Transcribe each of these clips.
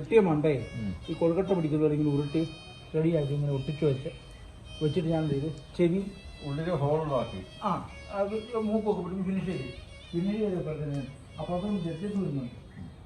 ഉരുട്ടിയ മണ്ടേ ഈ കൊഴുക്കട്ട പിടിക്കുന്നവരെ ഇങ്ങനെ ഉരുട്ടി റെഡിയാക്കി ഇങ്ങനെ ഒട്ടിച്ച് വെച്ചിട്ട് ഞാൻ എന്ത് ചെയ്ത് ചെവി ഉള്ളിൽ ഹോളുള്ളാക്കി അത് മൂക്കൊക്കെ പിടിച്ച് ഫിനിഷ് ചെയ്തപ്പോൾ തന്നെ അപ്പുറത്തൊന്നും ജഡ്ജസ് വരുന്നുണ്ട്.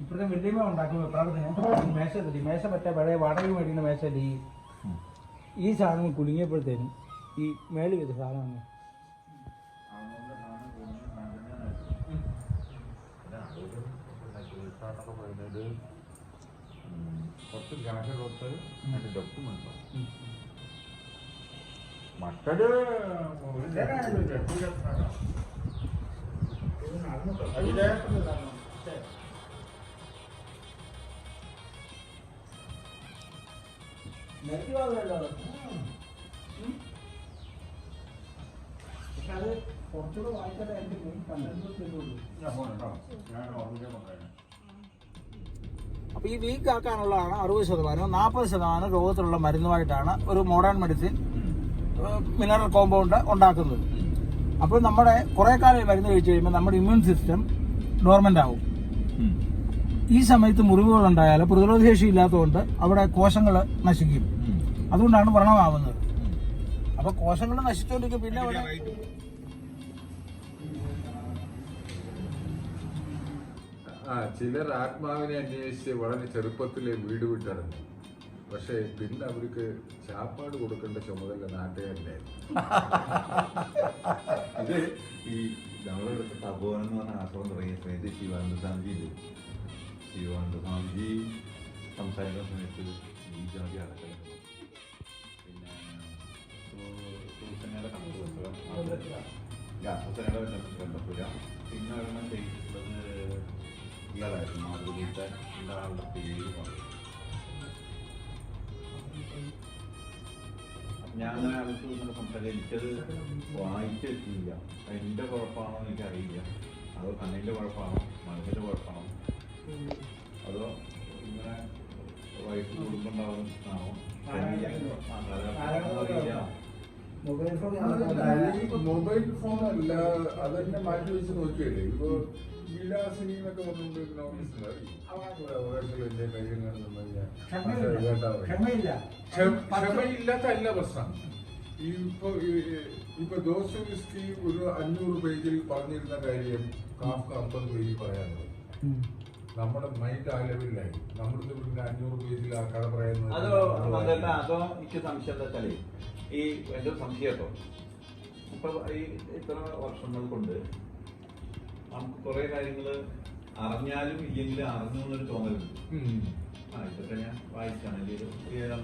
ഇപ്പോഴത്തെ വെള്ളിമ ഉണ്ടാക്കുന്ന വെപ്രാളത്തിന് മേശ തട്ടി മേശ പറ്റാ പഴയ വാടക മേടിക്കുന്ന മേശ ഈ സാധനം കുലുങ്ങിയപ്പോഴത്തേനും ഈ മേളിൽ ചെയ്ത സാധനമാണ് കുറച്ച് ഗ്യാസ് കൊടുത്ത് അതിന്റെ ഡോക്യുമെന്റ് മറ്റൊരു പക്ഷെ അത് കുറച്ചുകൂടെ വായിച്ചാലേ എൻ്റെ മെയിൻ കണ്ടു. അപ്പോൾ ഈ വീക്ക് ആക്കാനുള്ളതാണ് 60%. 40% രോഗത്തിലുള്ള മരുന്നുമായിട്ടാണ് ഒരു മോഡേൺ മെഡിസിൻ മിനറൽ കോമ്പൗണ്ട് ഉണ്ടാക്കുന്നത്. അപ്പോൾ നമ്മുടെ കുറേ കാലം മരുന്ന് കഴിച്ചു കഴിയുമ്പോൾ നമ്മുടെ ഇമ്മ്യൂൺ സിസ്റ്റം ഡോർമെന്റ് ആവും. ഈ സമയത്ത് മുറിവുകൾ ഉണ്ടായാൽ പ്രതിരോധശേഷി ഇല്ലാത്തതുകൊണ്ട് അവിടെ കോശങ്ങൾ നശിക്കും. അതുകൊണ്ടാണ് വ്രണമാവുന്നത്. അപ്പോൾ കോശങ്ങൾ നശിച്ചുകൊണ്ടിരിക്കും. പിന്നെ ചിലർ ആത്മാവിനെ അന്വേഷിച്ച് വളരെ ചെറുപ്പത്തിലെ വീട് വിട്ടിറങ്ങി. പക്ഷെ പിന്നെ അവർക്ക് ചാപ്പാട് കൊടുക്കേണ്ട ചുമതല നാട്ടുകാരുടെ. ഇത് ഈ നമ്മളുടെ തപോവനം എന്ന് പറഞ്ഞ ആശ്രമം തുടങ്ങിയ സമയത്ത് ശിവാനന്ദ സ്വാമിജി സംസാരിക്കുന്ന സമയത്ത് ഈ ജാതി അടക്കം പിന്നെ സൂസനയുടെ കണ്ടപ്പുര പിന്നെ ഒരെണ്ണം ചെയ്തിട്ടുള്ളത് ഇയാളായിരുന്നു മാതൃകത്തെ ആളുടെ പേര് പറഞ്ഞു. ഞാൻ അങ്ങനെ ആലോചിച്ച് ഇങ്ങനെ സംസാരിക്കാം. എനിക്കത് വായിച്ചെത്തിയില്ല. എൻ്റെ കുഴപ്പമാണോ എനിക്കറിയില്ല. അതോ കണ്ണിൻ്റെ കുഴപ്പമാണോ മനസ്സിൻ്റെ കുഴപ്പമാണോ അതോ ഇങ്ങനെ വയസ്സ് കൂടുമ്പോണ്ടാവുന്നതാണോ അറിയില്ല. മൊബൈൽ ഫോൺ അല്ല അതെന്നെ മാറ്റി വെച്ച് നോക്കിയല്ലേ. ഇപ്പൊ വിലാസിനി എന്നൊക്കെ പറഞ്ഞുകൊണ്ടിരുന്ന ക്ഷമയില്ലാത്തല്ല പ്രശ്നം. ഇപ്പൊ ദോസ്റ്റോവസ്കി ഒരു 500 പേജിൽ പറഞ്ഞിരുന്ന കാര്യം കാഫ്ക 50 പേജിൽ പറയാനുള്ളത്. നമ്മുടെ മൈൻഡ് ആ ലെവലിലായി. നമ്മളിത് പിന്നെ 500 പേജിൽ ആ കഥ പറയുന്നത്. അതോ എനിക്ക് സംശയം എന്താ വെച്ചാല് ഈ എന്റെ സംശയം കേട്ടോ ഇപ്പൊ ഈ ഇത്ര വർഷങ്ങൾ കൊണ്ട് നമുക്ക് കുറെ കാര്യങ്ങള് അറിഞ്ഞാലും ഇല്ലെങ്കിലും അറിഞ്ഞു എന്നൊരു തോന്നലുണ്ട്. ഇതൊക്കെ ഞാൻ വായിച്ചാണെങ്കിൽ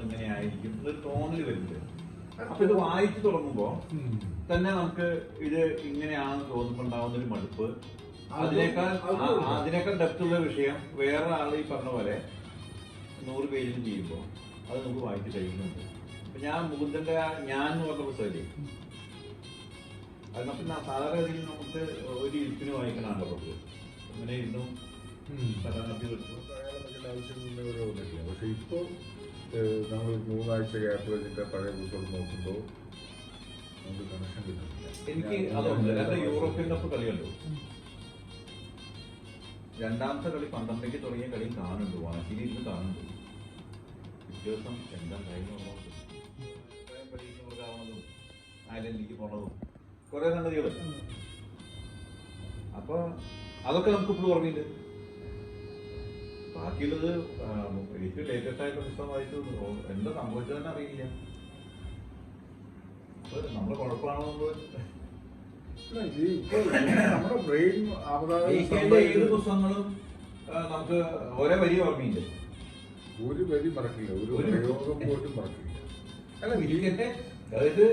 ഇങ്ങനെ ആയിരിക്കും എന്നൊരു തോന്നല് വരുന്നുണ്ട്. അപ്പൊ ഇത് വായിച്ചു തുടങ്ങുമ്പോ തന്നെ നമുക്ക് ഇത് ഇങ്ങനെയാണെന്ന് തോന്നുമ്പോണ്ടാവുന്ന ഒരു മടുപ്പ്, അതിനേക്കാൾ ഡെപ്ത് ഉള്ള വിഷയം വേറെ ആൾ ഈ പറഞ്ഞ പോലെ 100 പേജിൽ ചെയ്യുമ്പോൾ അത് നമുക്ക് വായിച്ച് കഴിയുന്നുണ്ട്. അപ്പൊ ഞാൻ മുകുന്ദന്റെ ഞാൻ എന്ന് പറഞ്ഞ പുസ്തകല്ലേ അത് പിന്നെ സാധാരണ ഗതിയിൽ നമുക്ക് ഒരു ഇരിപ്പിന് വായിക്കണമല്ലോ. അങ്ങനെ ഇരുന്നു ആവശ്യമൊന്നുമില്ല. പക്ഷെ ഇപ്പൊ നമ്മൾ 3 ആഴ്ച ഗ്യാപ്പ് വെച്ചിട്ട് പഴയ പുസ്തകം നോക്കുമ്പോൾ നമുക്ക് കണക്ഷൻ കിട്ടുന്നില്ല. എനിക്ക് അതുകൊണ്ട് യൂറോപ്യൻ കപ്പ് കളിയുണ്ടോ, രണ്ടാമത്തെ കളി 12ക്ക് തുടങ്ങിയ കളി കാണുന്നുണ്ട്, വാശിയിൽ ഇരുന്ന് കാണുന്നുണ്ട്. ദിവസം എന്താ കഴിഞ്ഞു പരീക്ഷണവർക്കാവണതും ഐലൻഡിലേക്ക് പോണതും കുറെ സംഗതികൾ. അപ്പൊ അതൊക്കെ നമുക്ക് ഇപ്പോഴും ഓർമ്മയില്ല. ബാക്കിയുള്ളത് ഏറ്റവും ലേറ്റസ്റ്റ് ആയിട്ട് പുസ്തകം വായിച്ചു എന്താ സംഭവിച്ചതെന്ന് അറിയില്ല. നമ്മളെ കുഴപ്പമാണോ ഏത് പുസ്തകങ്ങളും നമുക്ക് ഒരേ വരി ഓർമ്മയില്ല. ഒരു വരി മറക്കില്ല, ഒരു പ്രയോഗം പോലും മറക്കില്ല. അല്ല വിരിക്കട്ടെ, അതായത്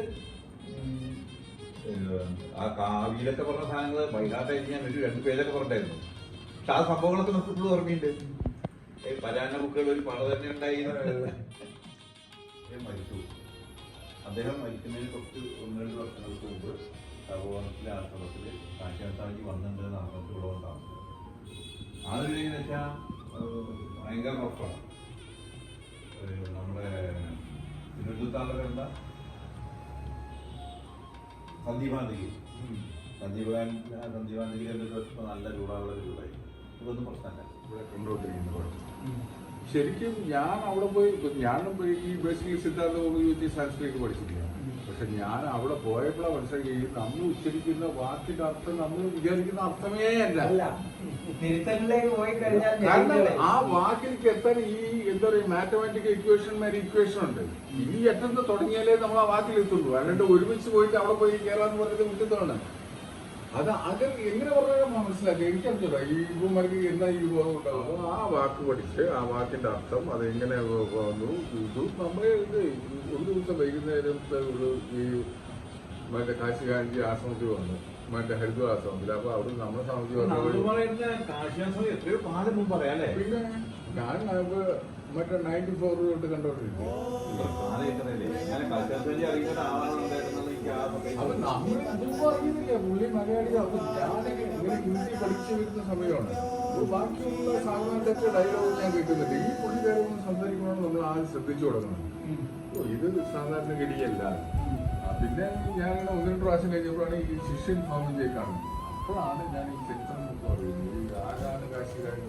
ആ കാവിയിലൊക്കെ പറഞ്ഞ സാധനങ്ങൾ വൈകാട്ടായിട്ട് ഞാൻ ഒരു 2 പേജൊക്കെ പറഞ്ഞിട്ടായിരുന്നു. പക്ഷെ ആ സംഭവങ്ങളൊക്കെ നമുക്ക് ഇപ്പോഴും ഓർമ്മയുണ്ട്. പരാന്ന ബുക്കുകൾ ഒരു പട തന്നെ ഉണ്ടായി. മരിച്ചു. അദ്ദേഹം മരിക്കുന്നതിന് കുറച്ച് 1-2 വർഷങ്ങൾക്ക് മുമ്പ് തപോവനത്തിലെ ആശ്രമത്തിൽ കാശ്യാത്താജി വന്നിട്ടുണ്ടെന്ന് ആശ്രമത്തിൽ ഇവിടെ ഉണ്ടാവും. ആദ്യം എങ്ങനെ വെച്ചാൽ ഭയങ്കര റഫാണ്. നമ്മുടെ തിരുവനന്തപുരത്താളുടെ എന്താ സന്ദീപാന്തിക്ക് സന്ദീപാന്തിക്ക് എന്തൊരു നല്ല ചൂടാനുള്ള ചൂടായി. ഇതൊന്നും പ്രശ്നമല്ല. ഇവിടെ കൊണ്ടുപോട്ടിരിക്കുന്ന കുഴപ്പം ശരിക്കും ഞാൻ അവിടെ പോയി ഈ ബേസിക്കലി സിദ്ധാർത്ഥ ഉപയോഗിച്ച് സാൻസ്ക്രിറ്റ് പഠിച്ചിട്ടില്ല. പക്ഷെ ഞാൻ അവിടെ പോയപ്പോഴാണ് മനസ്സിലാക്കി നമ്മൾ ഉച്ചരിക്കുന്ന വാക്കിന്റെ അർത്ഥം നമ്മൾ വിചാരിക്കുന്ന അർത്ഥമേ അല്ല. തിരുത്തലിലേക്ക് പോയി കഴിഞ്ഞാൽ കാരണം ആ വാക്കിലേക്ക് എത്താൻ ഈ എന്താ പറയുക മാത്തമാറ്റിക്കൽ ഇക്വേഷൻ ഉണ്ട്. ഈ അറ്റത്ത് തുടങ്ങിയാലേ നമ്മൾ ആ വാക്കിൽ എത്തുള്ളൂ. അല്ലാണ്ട് ഒരുമിച്ച് പോയിട്ട് അവിടെ പോയി കയറാന്ന് പറഞ്ഞത് മുറ്റത്താണ്. അത് എങ്ങനെ പറഞ്ഞാൽ മനസ്സിലാക്കി എനിക്കറിഞ്ഞൂടാ. ഈ ഇവന്മാർക്ക് എന്താ ഈ വിഭാഗം ഉണ്ടാകുമ്പോൾ ആ വാക്ക് പഠിച്ച് ആ വാക്കിന്റെ അർത്ഥം അതെങ്ങനെ വന്നു. ഇത് നമ്മളെ ഒരു ദിവസം വൈകുന്നേരത്തെ ഈ മറ്റേ കാശികാഞ്ചി ആശ്രമത്തിൽ വന്നു, മറ്റേ ഹരിദ്വാർ ആശ്രമത്തിൽ. അപ്പൊ അവിടെ നമ്മളെ സംബന്ധിച്ച് പിന്നെ ഞാൻ മറ്റേ 94 തൊട്ട് കണ്ടോണ്ടിരിക്കും. അപ്പൊ നമ്മൾ ഇതൊന്നും അറിയുന്നില്ല. പുള്ളി മലയാളി. അപ്പൊ ഞാനിങ്ങനെ ഹിന്ദി പഠിച്ചു വരുന്ന സമയമാണ്. ബാക്കിയുള്ള സാധാരണ ഡയലോഗ് ഞാൻ കേൾക്കുന്നുണ്ട്. ഈ പുള്ളിക്കാരൊന്നും സംസാരിക്കണമെന്ന് നമ്മൾ ആദ്യം ശ്രദ്ധിച്ചു തുടങ്ങണം. ഇത് സാധാരണ ഗതിയല്ല. പിന്നെ ഞാനിങ്ങനെ 1-2 പ്രാവശ്യം കഴിഞ്ഞപ്പോഴാണ് ഈ ശിഷ്യൻ ഭാവനയെ കാണുന്നത്. അപ്പോഴാണ് ഞാൻ ഈ ചരിത്രം എന്നൊക്കെ പറയുന്നത്. ഈ ആരാണ് കാശികാരൻ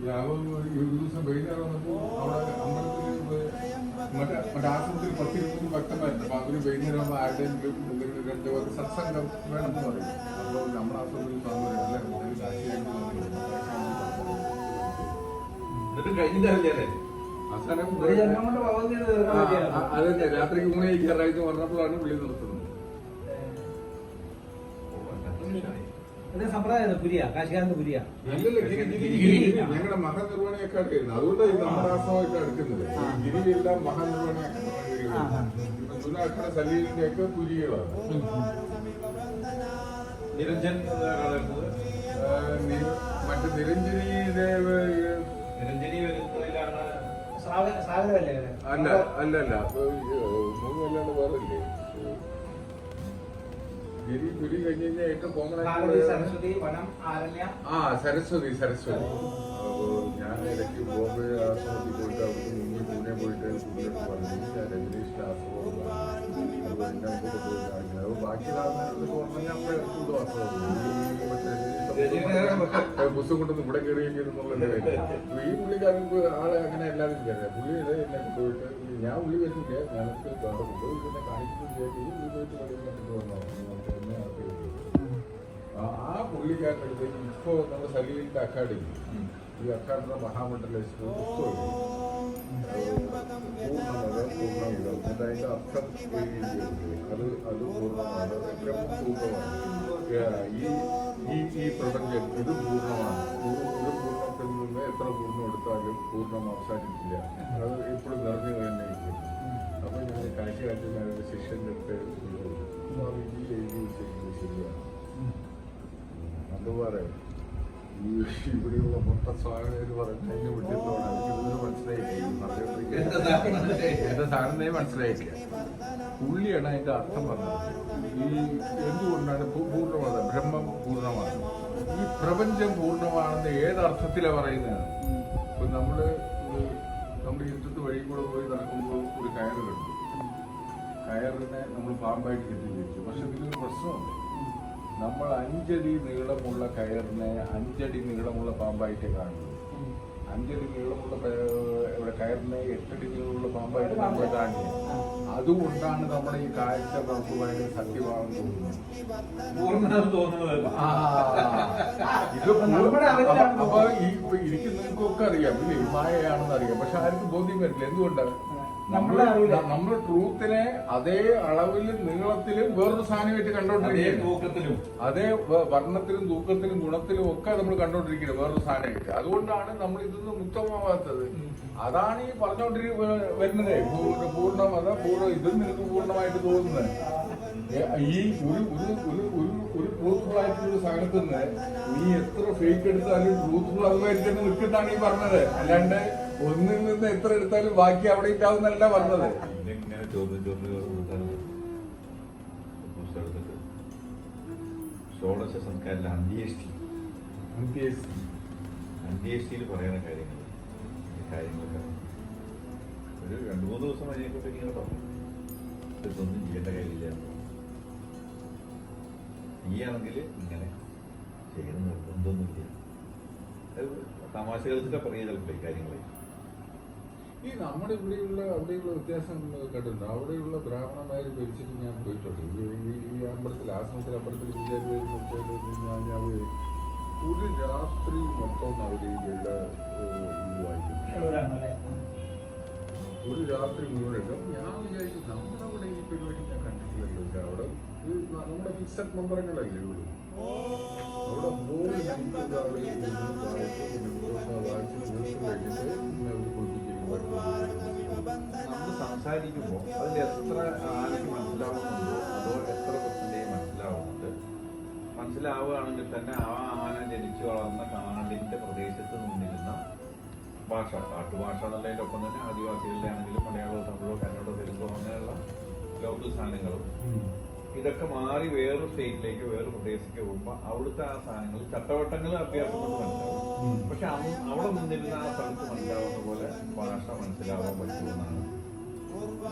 ഒരു ദിവസം വൈകുന്നേരം വന്നപ്പോൾ അവിടെ അമ്പലത്തിൽ മറ്റേ ആശ്രമത്തിൽ 10-20 ഭക്തന്മാരുണ്ട്. അപ്പൊ അവര് വൈകുന്നേരം ആരുടെയെങ്കിലും 2 പേർക്ക് സത്സംഗം വേണമെന്ന് പറയും. അപ്പോൾ നമ്മുടെ ആശ്രമത്തിൽ അതെ രാത്രിക്ക് 3 കഴിക്കാറായിട്ട് പറഞ്ഞപ്പോഴാണ് പുള്ളി നിർത്തുന്നത്. ഞങ്ങളുടെ മഹാനിർവ്വാണിയൊക്കെ അടുക്കുന്നത്. അതുകൊണ്ട് നമ്മുടെ ആശ്രമമായിട്ട് അടുക്കുന്നത്. ഗിരിയെല്ലാം മഹാനിർവ്വാണി സലീലിന്റെ ഒക്കെ പുരികളാണ്. മറ്റേ നിരഞ്ജനിയുടെ അല്ലല്ല മൂന്നല്ലാണ്ട് വേറല്ലേ ഗിരി പുരി കഴിഞ്ഞ് കഴിഞ്ഞാൽ ഏറ്റവും കോമൺ സരസ്വതി. ഞാൻ ഇടയ്ക്ക് ബോംബെ ആശ്രമത്തിൽ പോയിട്ട് അവർക്ക് മുമ്പിൽ പൂനെ പോയിട്ട് കുട്ടികൾക്ക് പറഞ്ഞു രജനീഷിന്റെ ആശ്രമം ബാക്കി പുസ്തകം കൊണ്ടൊന്നും ഇവിടെ കയറിയെന്നുള്ള ഈ പുള്ളിക്കാരൻ ആളെ അങ്ങനെ എല്ലാവരും വിചാരിക്കാം. പുള്ളി എന്നെ കൊണ്ടുപോയിട്ട് ഞാൻ പുള്ളി വരുന്നില്ല, ഞങ്ങൾക്ക് കൊണ്ടുപോയി എന്നെ കാണിക്കുന്നു. ഈ പുള്ളി പോയിട്ട് കൊണ്ടുവന്നോ ആ പുള്ളിക്കാരൻ്റെ അടുത്തേക്ക് ഇപ്പോൾ നമ്മുടെ സലീലിന്റെ അക്കാഡമി, ഈ അക്കാഡമിയുടെ മഹാമണ്ഡലേശ്വര പുസ്തകം പൂർണ്ണമിതം എന്നിട്ട് അതിന്റെ അർത്ഥം അത് പൂർണ്ണമാണ്. ഈ പ്രപഞ്ചം ഇത് പൂർണ്ണമാണ്. ഒരു പൂർണ്ണത്തിൽ നിന്ന് എത്ര പൂർണ്ണം എടുത്താലും പൂർണ്ണം അവസാനിക്കില്ല. അത് എപ്പോഴും നിറഞ്ഞു തന്നെ ഇരിക്കും. അപ്പൊ ഞാൻ കാഴ്ച ഞാനൊരു ശിഷ്യന്റെ അടുത്ത് സ്വാമിജി എഴുതി വെച്ചിരിക്കുന്നത് ശരിയാണ്. അതുപോലെ ഈ ഇവിടെയുള്ള മൊത്തം സ്വാമികൾ പറഞ്ഞ വിട്ടിത്തോടെ എനിക്കിതൊന്നും മനസ്സിലായിട്ടില്ല. എന്റെ സാധനത്തെ മനസ്സിലായിട്ടില്ല. പുള്ളിയാണ് അതിന്റെ അർത്ഥം പറഞ്ഞത്. ഈ എന്തുകൊണ്ടാണ് പൂർണ്ണമാണ്, ബ്രഹ്മം പൂർണ്ണമാണ്, ഈ പ്രപഞ്ചം പൂർണ്ണമാണെന്ന് ഏതർത്ഥത്തിലാണ് പറയുന്നത്? ഇപ്പൊ നമ്മുടെ യുദ്ധത്ത് വഴി കൂടെ പോയി നടക്കുമ്പോൾ ഒരു കയറ് കണ്ടു. കയറിനെ നമ്മൾ പാമ്പായിട്ട് ചിത്രീകരിച്ചു. പക്ഷെ ഇതിലൊരു പ്രശ്നമുണ്ട്. നമ്മൾ 5 അടി നീളമുള്ള കയറിനെ 5 അടി നീളമുള്ള പാമ്പായിട്ട് കാണുന്നു. 5 അടി നീളമുള്ള കയറിനെ 8 അടി നീളമുള്ള പാമ്പായിട്ട് നമ്മൾ കാണുന്നത്. അതുകൊണ്ടാണ് നമ്മുടെ ഈ കാഴ്ച നമുക്ക് ഭയങ്കര സത്യമാണെന്ന് തോന്നുന്നത്. അപ്പൊ ഈ ഇരിക്കുന്നവർക്കൊക്കെ അറിയാം ഇല്ലേ മായയാണെന്ന് അറിയാം. പക്ഷെ ആർക്കും ബോധ്യം വരില്ല. എന്തുകൊണ്ടാണ്? നമ്മൾ ട്രൂത്തിനെ അതേ അളവിലും നീളത്തിലും വേറൊരു സാധനമായിട്ട് കണ്ടോണ്ടിരിക്കുകയാണ്. അതേ വർണ്ണത്തിലും തൂക്കത്തിലും ഗുണത്തിലും ഒക്കെ നമ്മൾ കണ്ടോണ്ടിരിക്കുന്നത് വേറൊരു സാധനമായിട്ട്. അതുകൊണ്ടാണ് നമ്മൾ ഇതൊന്നും മുക്തമാവാത്തത്. അതാണ് ഈ വരുന്നത് പൂർണ്ണം. അതാ ഇതും നിനക്ക് പൂർണ്ണമായിട്ട് തോന്നുന്നത്. ഈ ഒരു ട്രൂത്ത്ഫുൾ ആയിട്ടുള്ള സാധനത്തിൽ നിന്ന് നീ എത്ര ഫേക്ക് എടുത്താലും ട്രൂത്ത്ഫുൾ അതുമായിട്ട് തന്നെ നിൽക്കുന്നതാണ് ഈ പറഞ്ഞത്. അല്ലാണ്ട് ഒന്നിൽ നിന്ന് എത്ര എടുത്താലും ബാക്കി അവിടെ ഇട്ടാവുന്നല്ല പറഞ്ഞത്. ഷോഡശ സംസ്കാരത്തിലെ അന്ത്യേഷ്ടിയിൽ പറയുന്ന കാര്യങ്ങളൊക്കെ ഒരു 2-3 ദിവസം കഴിഞ്ഞപ്പോഴത്തേക്ക് ഇങ്ങനെ പറഞ്ഞു ഇതൊന്നും ചെയ്യേണ്ട കാര്യമില്ല. ഈ ആണെങ്കിൽ ഇങ്ങനെ ചെയ്യണം നിർബന്ധമൊന്നുമില്ല. അത് തമാശ കളിച്ചിട്ട് പറയുക ചിലപ്പോൾ ഈ കാര്യങ്ങൾ. ഈ നമ്മുടെ അവിടെയുള്ള വ്യത്യാസം കണ്ടിട്ടുണ്ട്. അവിടെയുള്ള ബ്രാഹ്മണന്മാർ ഭരിച്ചിട്ട് ഞാൻ പോയിട്ടുണ്ട്. ഈ അമ്പലത്തിൽ ആശ്രമത്തിൽ അമ്പലത്തിൽ ഞാൻ ഒരു രാത്രി മൊത്തം അവർ ഇവിടെ വായിക്കും. ഒരു രാത്രി മുഴുവൻ. ഞാൻ വിചാരിച്ചു നമ്മളവിടെ ഈ പരിപാടി ഞാൻ കണ്ടിട്ടില്ലല്ലോ. അവിടെ നമ്മുടെ ഫിക്സഡ് മന്ത്രങ്ങളല്ലേ ഉള്ളൂ. അവിടെ 3 നൈറ്റ് നമ്മൾ സംസാരിക്കുമ്പോൾ അതിൽ എത്ര ആൾക്ക് മനസ്സിലാവുന്നുണ്ടോ അതോ എത്ര പെർസെൻറ്റേജ് മനസ്സിലാവുന്നുണ്ട്? മനസ്സിലാവുകയാണെങ്കിൽ തന്നെ ആ ആന ജനിച്ചു വളർന്ന കാടിന്റെ പ്രദേശത്ത് നിന്നിരുന്ന ഭാഷ, കാട്ടുഭാഷ എന്നുള്ളതിൻ്റെ ഒപ്പം തന്നെ ആദിവാസികളുടെ ആണെങ്കിലും മലയാളമോ തമിഴോ കന്നഡോ തെലുങ്കോ അങ്ങനെയുള്ള ലോക്കൽ സാധനങ്ങളും ഇതൊക്കെ മാറി വേറൊരു സ്റ്റേറ്റിലേക്ക് വേറൊരു പ്രദേശത്തേക്ക് പോകുമ്പോൾ അവിടുത്തെ ആ സാധനങ്ങൾ ചട്ടവട്ടങ്ങൾ അഭ്യാസം കൊണ്ട് മനസ്സിലാവും. പക്ഷെ അവിടെ നിന്നിരുന്ന ആ സ്ഥലത്ത് മനസ്സിലാവുന്ന പോലെ ഭാഷ മനസ്സിലാവാൻ പറ്റുമെന്നാണ് പൂർവ